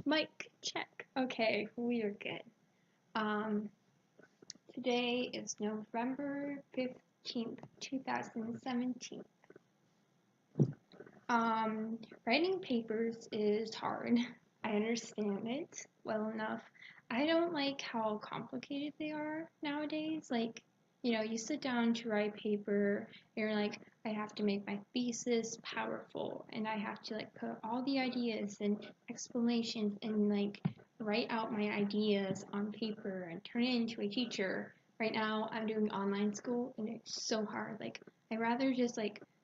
Mic check. Okay, we are good. Um, Today is November 15th, 2017. Writing papers is hard. I understand it well enough. I don't like how complicated they are nowadays. You sit down to write paper, and you're like, I have to make my thesis powerful, and I have to put all the ideas and explanations and write out my ideas on paper and turn it into a teacher. Right now, I'm doing online school, and it's so hard. I'd rather just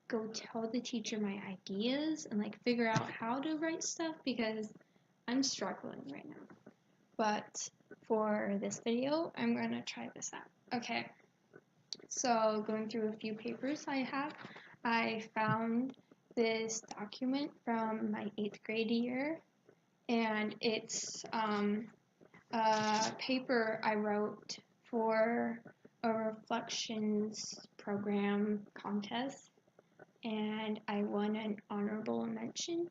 go tell the teacher my ideas and figure out how to write stuff because I'm struggling right now. But for this video, I'm gonna try this out. Okay, so going through a few papers I found this document from my 8th grade year, and it's a paper I wrote for a reflections program contest, and I won an honorable mention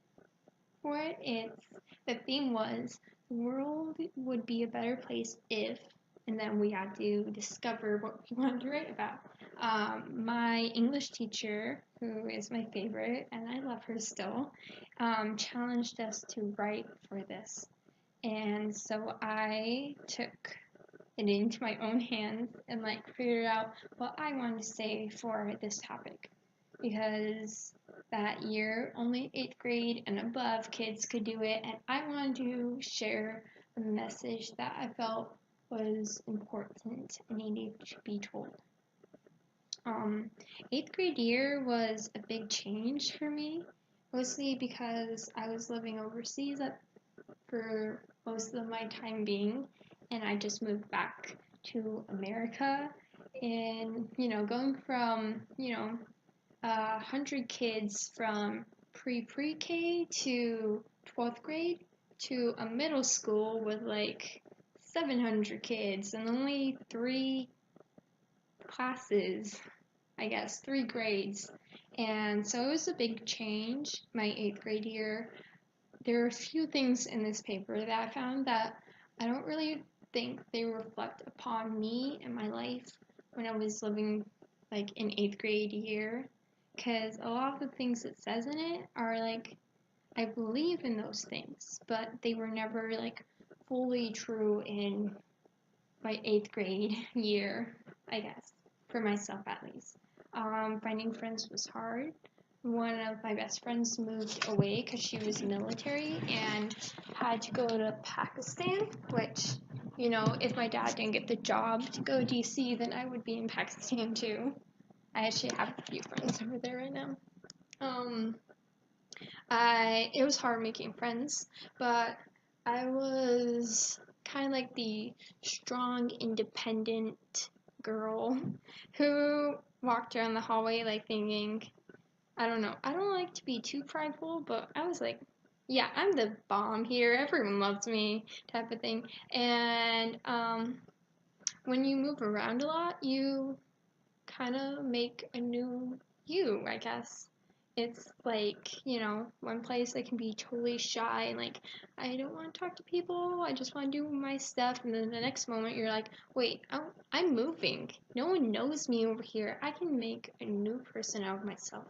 for it. The theme was the world would be a better place if, and then we had to discover what we wanted to write about. My English teacher, who is my favorite, and I love her still, challenged us to write for this. And so I took it into my own hands and figured out what I wanted to say for this topic, because that year only 8th grade and above kids could do it, and I wanted to share a message that I felt was important and needed to be told. 8th grade year was a big change for me, mostly because I was living overseas for most of my time being, and I just moved back to America. And going from 100 kids from pre-K to 12th grade to a middle school with 700 kids and only 3 classes, I guess, 3 grades. And so it was a big change my 8th grade year. There are a few things in this paper that I found that I don't really think they reflect upon me and my life when I was living in 8th grade year, because a lot of the things it says in it are I believe in those things, but they were never fully true in my 8th grade year, I guess, for myself at least. Finding friends was hard. One of my best friends moved away because she was military and had to go to Pakistan, which, if my dad didn't get the job to go to DC, then I would be in Pakistan too. I actually have a few friends over there right now. It was hard making friends, but I was kind of the strong, independent girl who walked around the hallway thinking, I don't know, I don't like to be too prideful, but I was yeah, I'm the bomb here, everyone loves me, type of thing. And when you move around a lot, you kind of make a new you, I guess. It's one place I can be totally shy and I don't want to talk to people, I just want to do my stuff, and then the next moment you're wait, I'm moving. No one knows me over here. I can make a new person out of myself.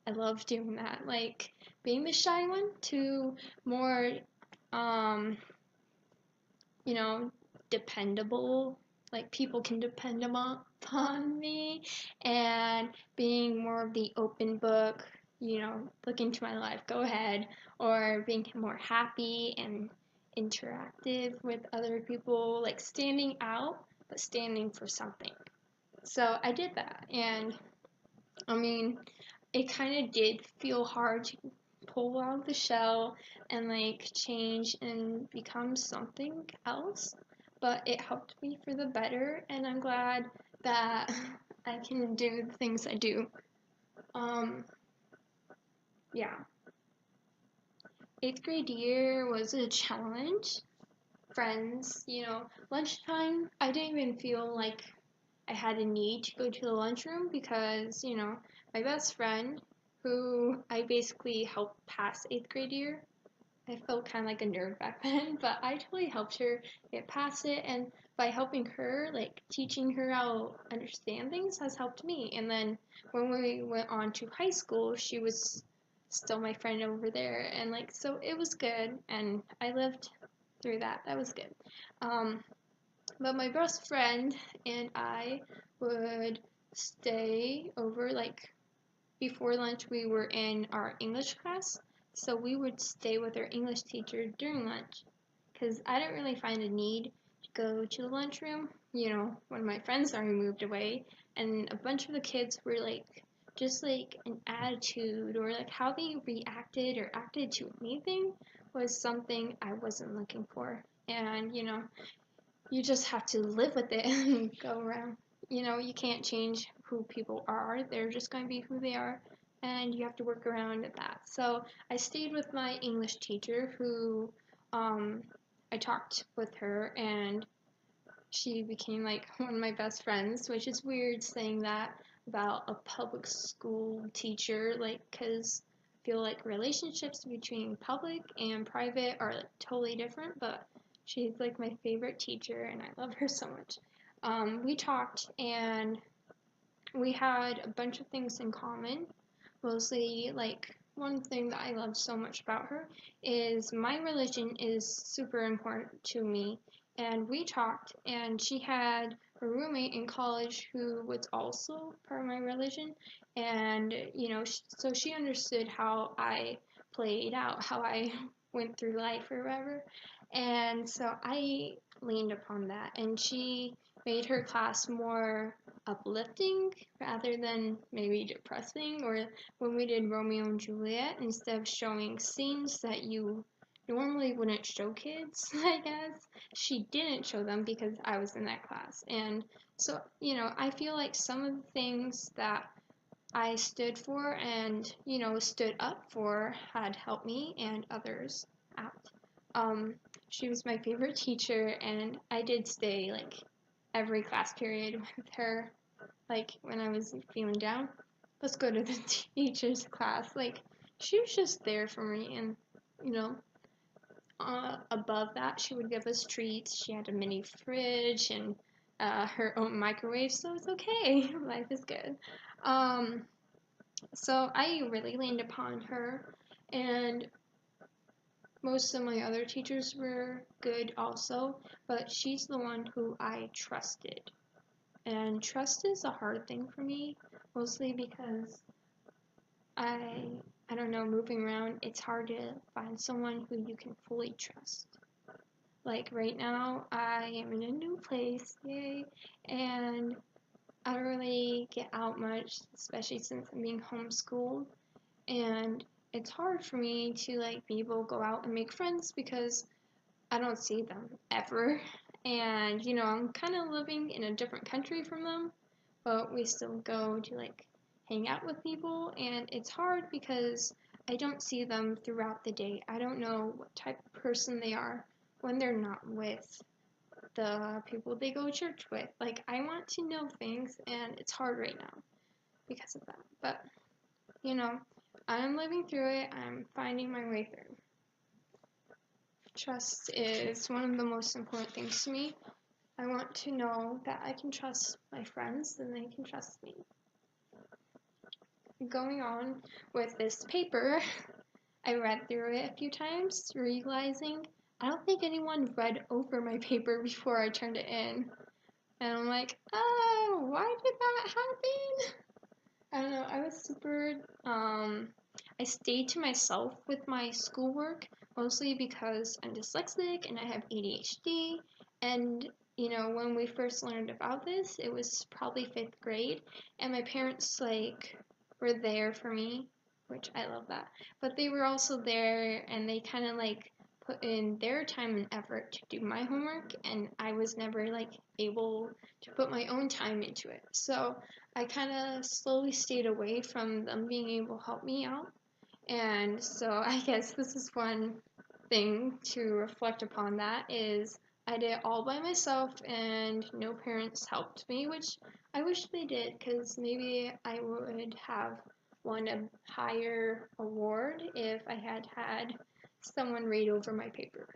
I love doing that. Being the shy one to more, dependable, people can depend upon me, and being more of the open book, look into my life, go ahead, or being more happy and interactive with other people, standing out, but standing for something. So I did that, and it kind of did feel hard to pull out of the shell and change and become something else, but it helped me for the better, and I'm glad that I can do the things I do. Yeah. 8th grade year was a challenge. Friends, lunchtime, I didn't even feel like I had a need to go to the lunchroom because, my best friend, who I basically helped pass 8th grade year, I felt kind of like a nerd back then, but I totally helped her get past it, and by helping her, like teaching her how to understand things has helped me. And then when we went on to high school, she was still my friend over there, and like so it was good, and I lived through that. That was good. Um, but my best friend and I would stay over like before lunch, we were in our English class, so we would stay with our English teacher during lunch. Because I didn't really find a need to go to the lunchroom, when my friends already moved away, and a bunch of the kids were like, just like an attitude or like how they reacted or acted to anything was something I wasn't looking for. And, you just have to live with it and go around. You can't change who people are. They're just going to be who they are, and you have to work around that. So I stayed with my English teacher who I talked with her, and she became like one of my best friends, which is weird saying that about a public school teacher, like, because I feel like relationships between public and private are like totally different, but she's like my favorite teacher, and I love her so much. We talked, and we had a bunch of things in common. Mostly, like, one thing that I love so much about her is my religion is super important to me. And we talked, and she had a roommate in college who was also part of my religion. And, so she understood how I played out, how I went through life or whatever. And so I leaned upon that. And she made her class more uplifting rather than maybe depressing, or when we did Romeo and Juliet, instead of showing scenes that you normally wouldn't show kids, I guess, she didn't show them because I was in that class. And so, I feel like some of the things that I stood for and, stood up for had helped me and others out. Um, she was my favorite teacher, and I did stay like every class period with her, like when I was feeling down. Let's go to the teacher's class. Like, she was just there for me, and you know, above that, she would give us treats. She had a mini fridge and her own microwave, so it's okay. Life is good. Um, so I really leaned upon her, and most of my other teachers were good also, but she's the one who I trusted. And trust is a hard thing for me, mostly because I I don't know, moving around, it's hard to find someone who you can fully trust. Like right now, I am in a new place, yay, and I don't really get out much, especially since I'm being homeschooled, and it's hard for me to like be able to go out and make friends because I don't see them ever. And I'm kind of living in a different country from them, but we still go to like hang out with people, and it's hard because I don't see them throughout the day. I don't know what type of person they are when they're not with the people they go to church with. Like, I want to know things, and it's hard right now because of that. But, I'm living through it. I'm finding my way through. Trust is one of the most important things to me. I want to know that I can trust my friends and they can trust me. Going on with this paper, I read through it a few times, realizing I don't think anyone read over my paper before I turned it in. And I'm like, oh, why did that happen? I don't know, I was super, I stayed to myself with my schoolwork, mostly because I'm dyslexic and I have ADHD, and, when we first learned about this, it was probably 5th grade, and my parents, like, were there for me, which I love that, but they were also there, and they kind of, like, put in their time and effort to do my homework, and I was never, like, able to put my own time into it, so I kind of slowly stayed away from them being able to help me out. And so I guess this is one thing to reflect upon, that is I did it all by myself and no parents helped me, which I wish they did, because maybe I would have won a higher award if I had had someone read over my paper.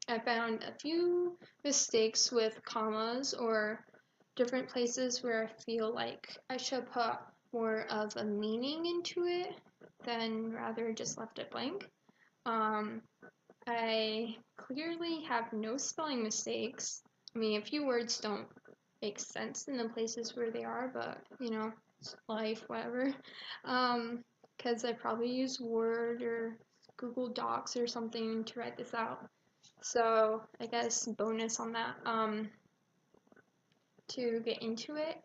I found a few mistakes with commas or different places where I feel like I should put more of a meaning into it than rather just left it blank. I clearly have no spelling mistakes. I mean, a few words don't make sense in the places where they are, but you know, it's life, whatever. Because I probably use Word or Google Docs or something to write this out. So I guess bonus on that. To get into it,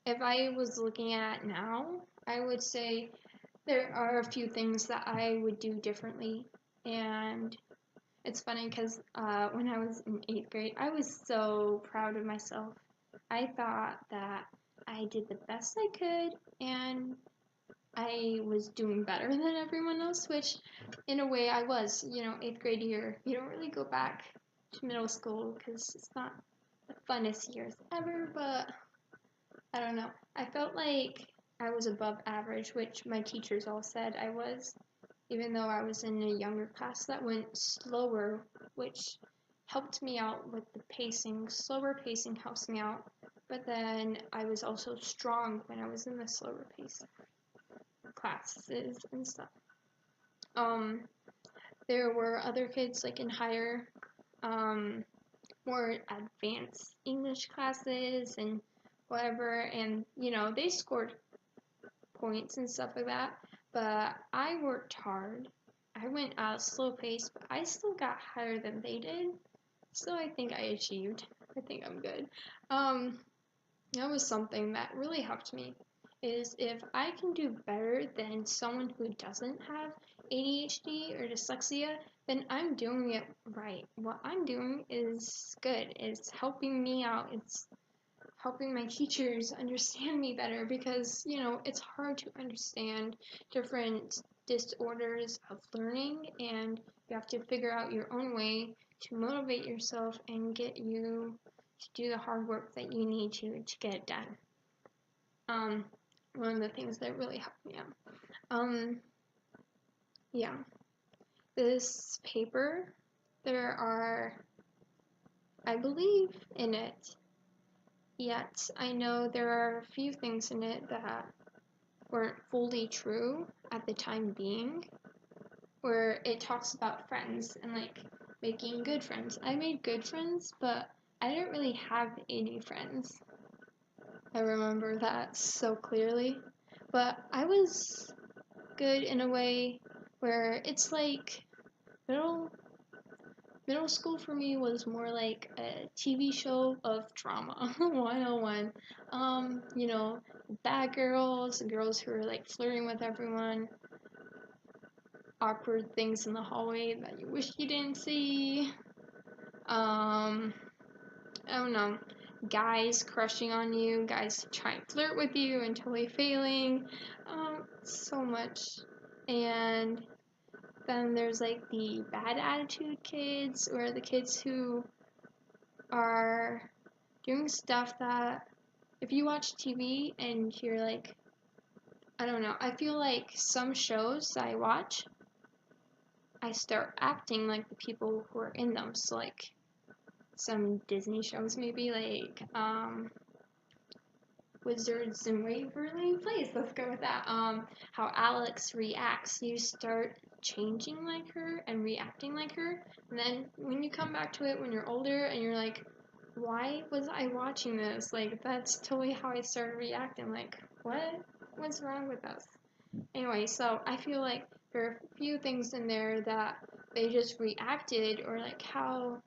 if I was looking at now, I would say there are a few things that I would do differently, and it's funny because when I was in 8th grade, I was so proud of myself. I thought that I did the best I could, and I was doing better than everyone else, which in a way I was. You know, 8th grade year, you don't really go back to middle school because it's not the funnest years ever, but I don't know. I felt like I was above average, which my teachers all said I was, even though I was in a younger class that went slower, which helped me out with the pacing. Slower pacing helps me out, but then I was also strong when I was in the slower pace classes and stuff. There were other kids like in higher, more advanced English classes and whatever, and you know, they scored points and stuff like that, but I worked hard. I went at a slow pace, but I still got higher than they did, so I think I achieved. I think I'm good. That was something that really helped me, is if I can do better than someone who doesn't have ADHD or dyslexia, then I'm doing it right. What I'm doing is good. It's helping me out. It's helping my teachers understand me better because, you know, it's hard to understand different disorders of learning, and you have to figure out your own way to motivate yourself and get you to do the hard work that you need to get it done. One of the things that really helped me out. Yeah. This paper, there are, I believe in it, yet I know there are a few things in it that weren't fully true at the time being, where it talks about friends and like making good friends. I made good friends, but I didn't really have any friends. I remember that so clearly. But I was good in a way where it's like middle school for me was more like a TV show of drama 101. You know, bad girls, girls who are like flirting with everyone, awkward things in the hallway that you wish you didn't see. I don't know, guys crushing on you, guys trying to flirt with you and totally failing, so much. And then there's like the bad attitude kids, or the kids who are doing stuff that if you watch TV and you're like, I don't know, I feel like some shows that I watch, I start acting like the people who are in them. So like some Disney shows maybe, like Wizards in Waverly Place, let's go with that. How Alex reacts, you start changing like her and reacting like her, and then when you come back to it when you're older and you're like, why was I watching this? Like, that's totally how I started reacting. Like, what's wrong with us? Anyway, so I feel like there are a few things in there that they just reacted, or like how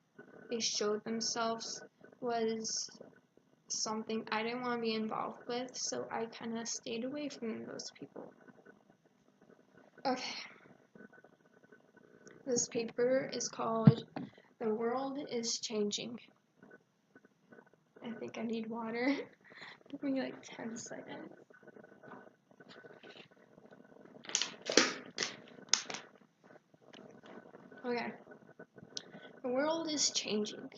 they showed themselves was something I didn't want to be involved with, so I kind of stayed away from those people. Okay. This paper is called "The World is Changing." I think I need water. Give me like 10 seconds. Okay. The world is changing.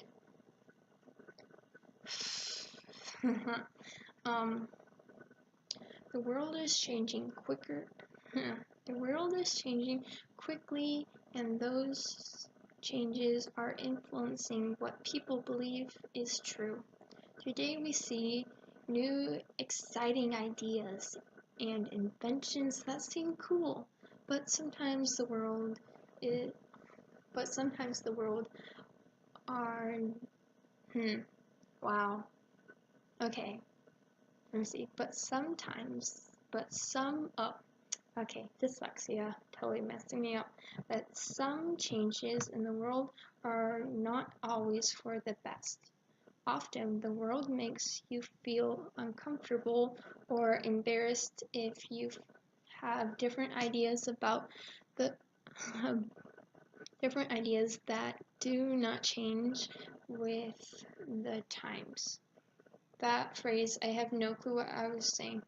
The world is changing quicker. The world is changing quickly, and those changes are influencing what people believe is true. Today we see new exciting ideas and inventions that seem cool, but sometimes the world is, but sometimes the world are wow. Okay. Let me see. Okay, dyslexia, totally messing me up. But some changes in the world are not always for the best. Often the world makes you feel uncomfortable or embarrassed if you have different ideas about the different ideas that do not change with the times. That phrase, I have no clue what I was saying.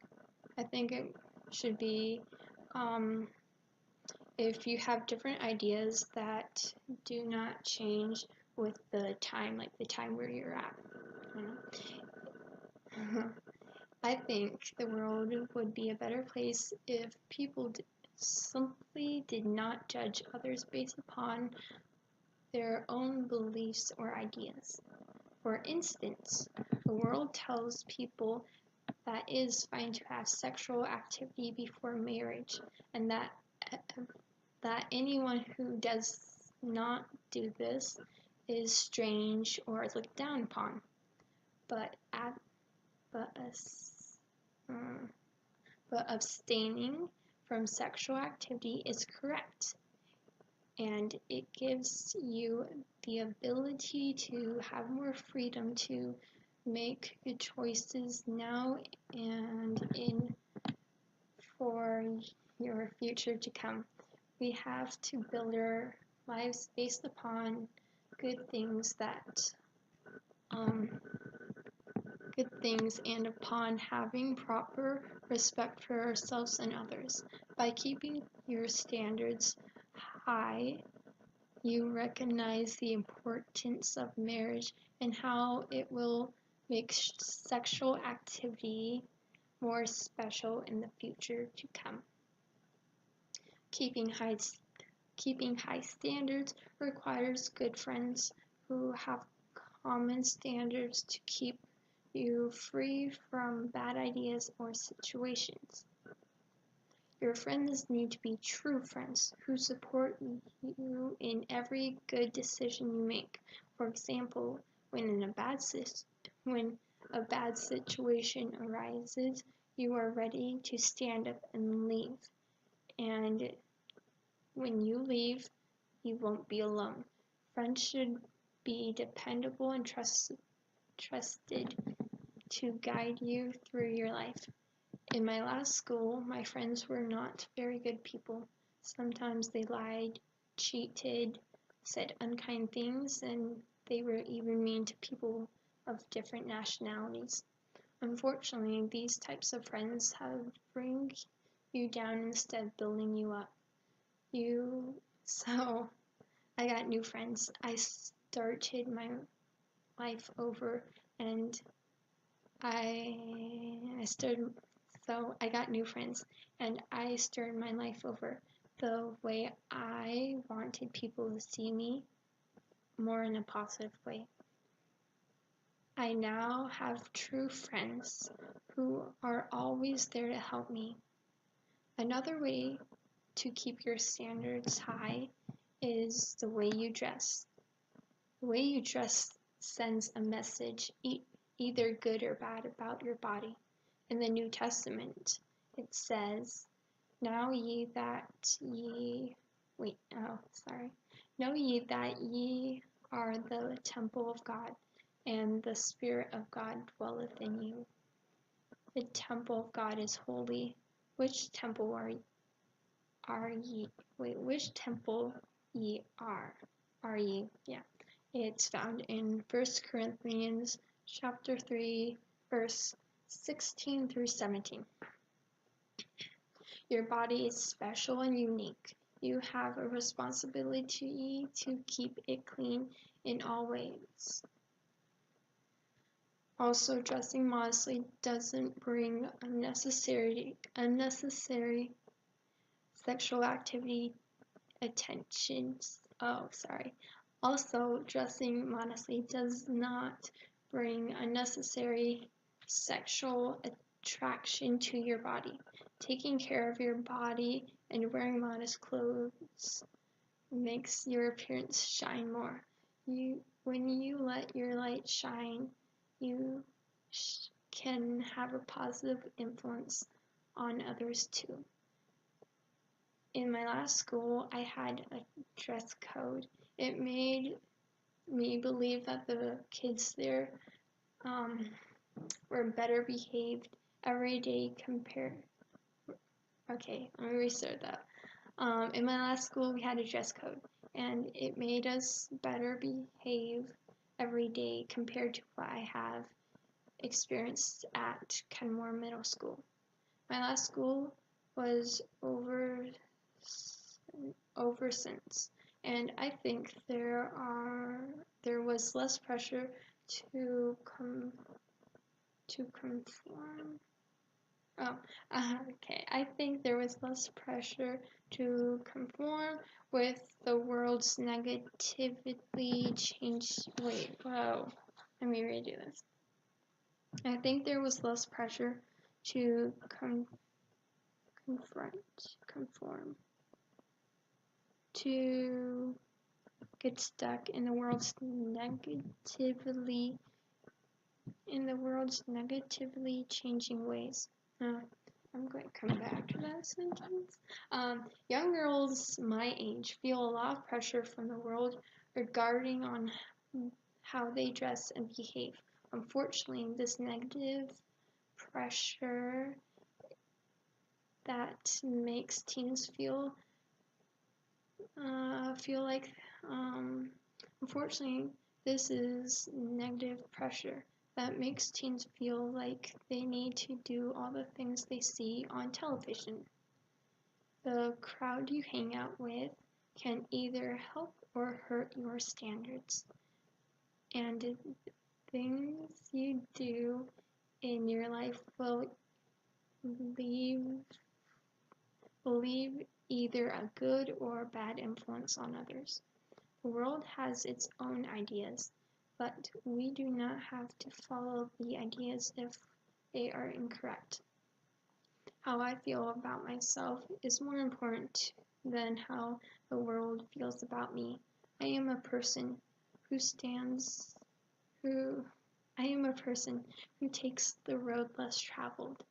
I think it should be if you have different ideas that do not change with the time, like the time where you're at. I think the world would be a better place if people simply did not judge others based upon their own beliefs or ideas. For instance, the world tells people that it is fine to have sexual activity before marriage, and that anyone who does not do this is strange or is looked down upon. But abstaining from sexual activity is correct, and it gives you the ability to have more freedom to make good choices now and for your future to come. We have to build our lives based upon good things and upon having proper respect for ourselves and others. By keeping your standards high, you recognize the importance of marriage and how it will make sexual activity more special in the future to come. Keeping high standards requires good friends who have common standards to keep you free from bad ideas or situations. Your friends need to be true friends who support you in every good decision you make. For example, when a bad situation arises, you are ready to stand up and leave. And when you leave, you won't be alone. Friends should be dependable and trusted to guide you through your life. In my last school, my friends were not very good people. Sometimes they lied, cheated, said unkind things, and they were even mean to people of different nationalities. Unfortunately, these types of friends have bring you down instead of building you up. So I got new friends. I started my life over, and I got new friends, and I started my life over the way I wanted people to see me, more in a positive way. I now have true friends who are always there to help me. Another way to keep your standards high is the way you dress. The way you dress sends a message, either good or bad, about your body. In the New Testament, it says, Know ye that ye are the temple of God, and the Spirit of God dwelleth in you. The temple of God is holy. Which temple are ye? Which temple ye are? Are ye? Yeah. It's found in 1 Corinthians chapter 3, verse 16 through 17. Your body is special and unique. You have a responsibility to keep it clean in all ways. Also, dressing modestly doesn't bring unnecessary sexual activity attentions. Oh, sorry. Also, dressing modestly does not bring unnecessary sexual attraction to your body. Taking care of your body and wearing modest clothes makes your appearance shine more. When you let your light shine, you can have a positive influence on others too. In my last school, I had a dress code. It made me believe that the kids there were better behaved every day compared. Okay, let me restart that. In my last school, we had a dress code, and it made us better behave every day compared to what I have experienced at Kenmore Middle School. My last school was over since, and I think there was less pressure to conform. Oh, okay. I think there was less pressure to conform with the world's negatively changed. Wait, whoa. Let me redo this. I think there was less pressure to conform, to get stuck in the world's negatively changing ways. I'm going to come back to that sentence. Young girls my age feel a lot of pressure from the world regarding on how they dress and behave. Unfortunately, this negative pressure that makes teens feel like unfortunately this is negative pressure that makes teens feel like they need to do all the things they see on television. The crowd you hang out with can either help or hurt your standards, and the things you do in your life will leave either a good or bad influence on others. The world has its own ideas, but we do not have to follow the ideas if they are incorrect. How I feel about myself is more important than how the world feels about me. I am a person who takes the road less traveled.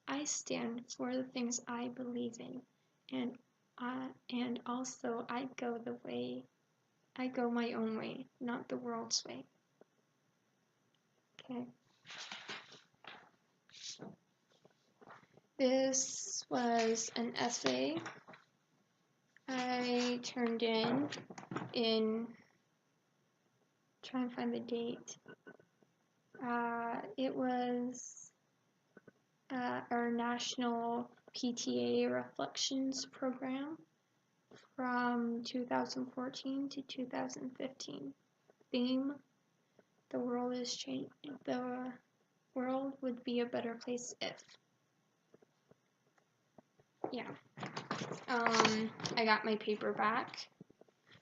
I stand for the things I believe in, and also I go my own way, not the world's way. Okay. This was an essay I turned in trying to find the date. It was our national PTA reflections program from 2014 to 2015. Theme: the world is changing. The world would be a better place if. Yeah. I got my paper back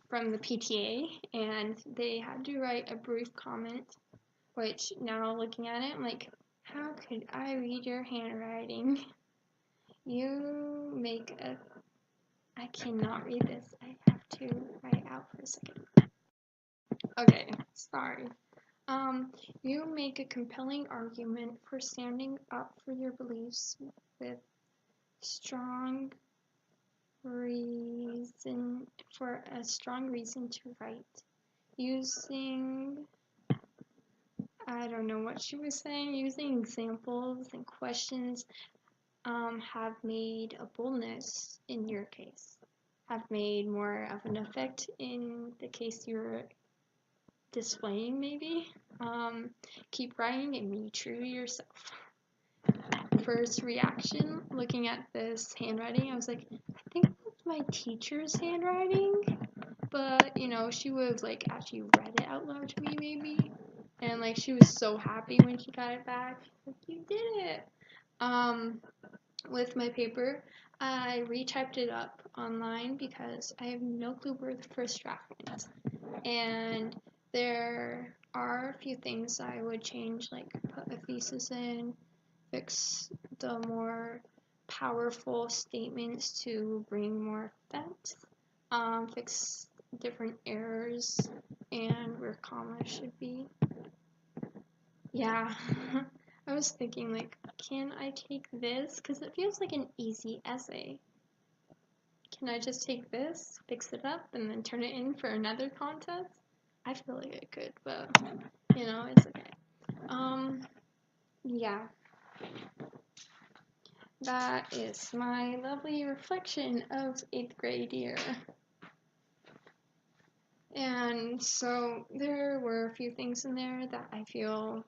from the PTA, and they had to write a brief comment, which now looking at it, I'm like, how could I read your handwriting? I cannot read this. I have to write it out for a second. Okay, sorry. You make a compelling argument for standing up for your beliefs with strong reason to write. Using, I don't know what she was saying, using examples and questions have made a boldness in your case, have made more of an effect in the case you're displaying maybe. Keep writing and be true to yourself. First reaction, looking at this handwriting, I was like, I think that's my teacher's handwriting, but she would have actually read it out loud to me maybe. And like she was so happy when she got it back. Like, you did it. With my paper, I retyped it up online because I have no clue where the first draft went. And there are a few things I would change, like put a thesis in, fix the more powerful statements to bring more depth, fix different errors and where commas should be. Yeah, I was thinking, like, can I take this? Because it feels like an easy essay. Can I just take this, fix it up, and then turn it in for another contest? I feel like I could, but, you know, it's okay. Yeah. That is my lovely reflection of 8th grade year. And so there were a few things in there that I feel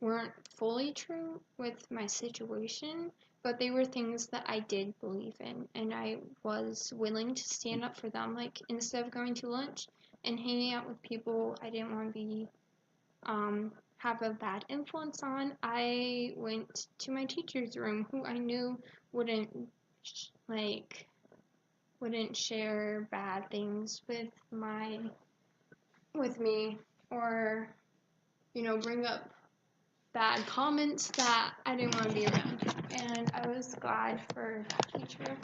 weren't fully true with my situation, but they were things that I did believe in, and I was willing to stand up for them. Like, instead of going to lunch and hanging out with people I didn't want to be, have a bad influence on, I went to my teacher's room, who I knew wouldn't share bad things with me, or, you know, bring up bad comments that I didn't want to be around. And I was glad for that teacher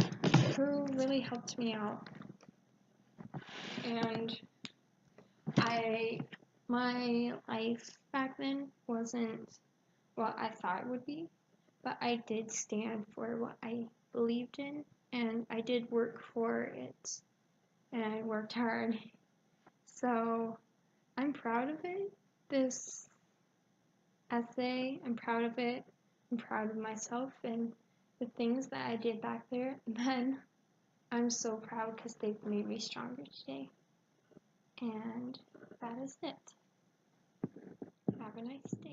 who really helped me out. And my life back then wasn't what I thought it would be, but I did stand for what I believed in, and I did work for it, and I worked hard. So I'm proud of it. This essay, I'm proud of it. I'm proud of myself and the things that I did back there. And then I'm so proud because they've made me stronger today. And that is it. Have a nice day.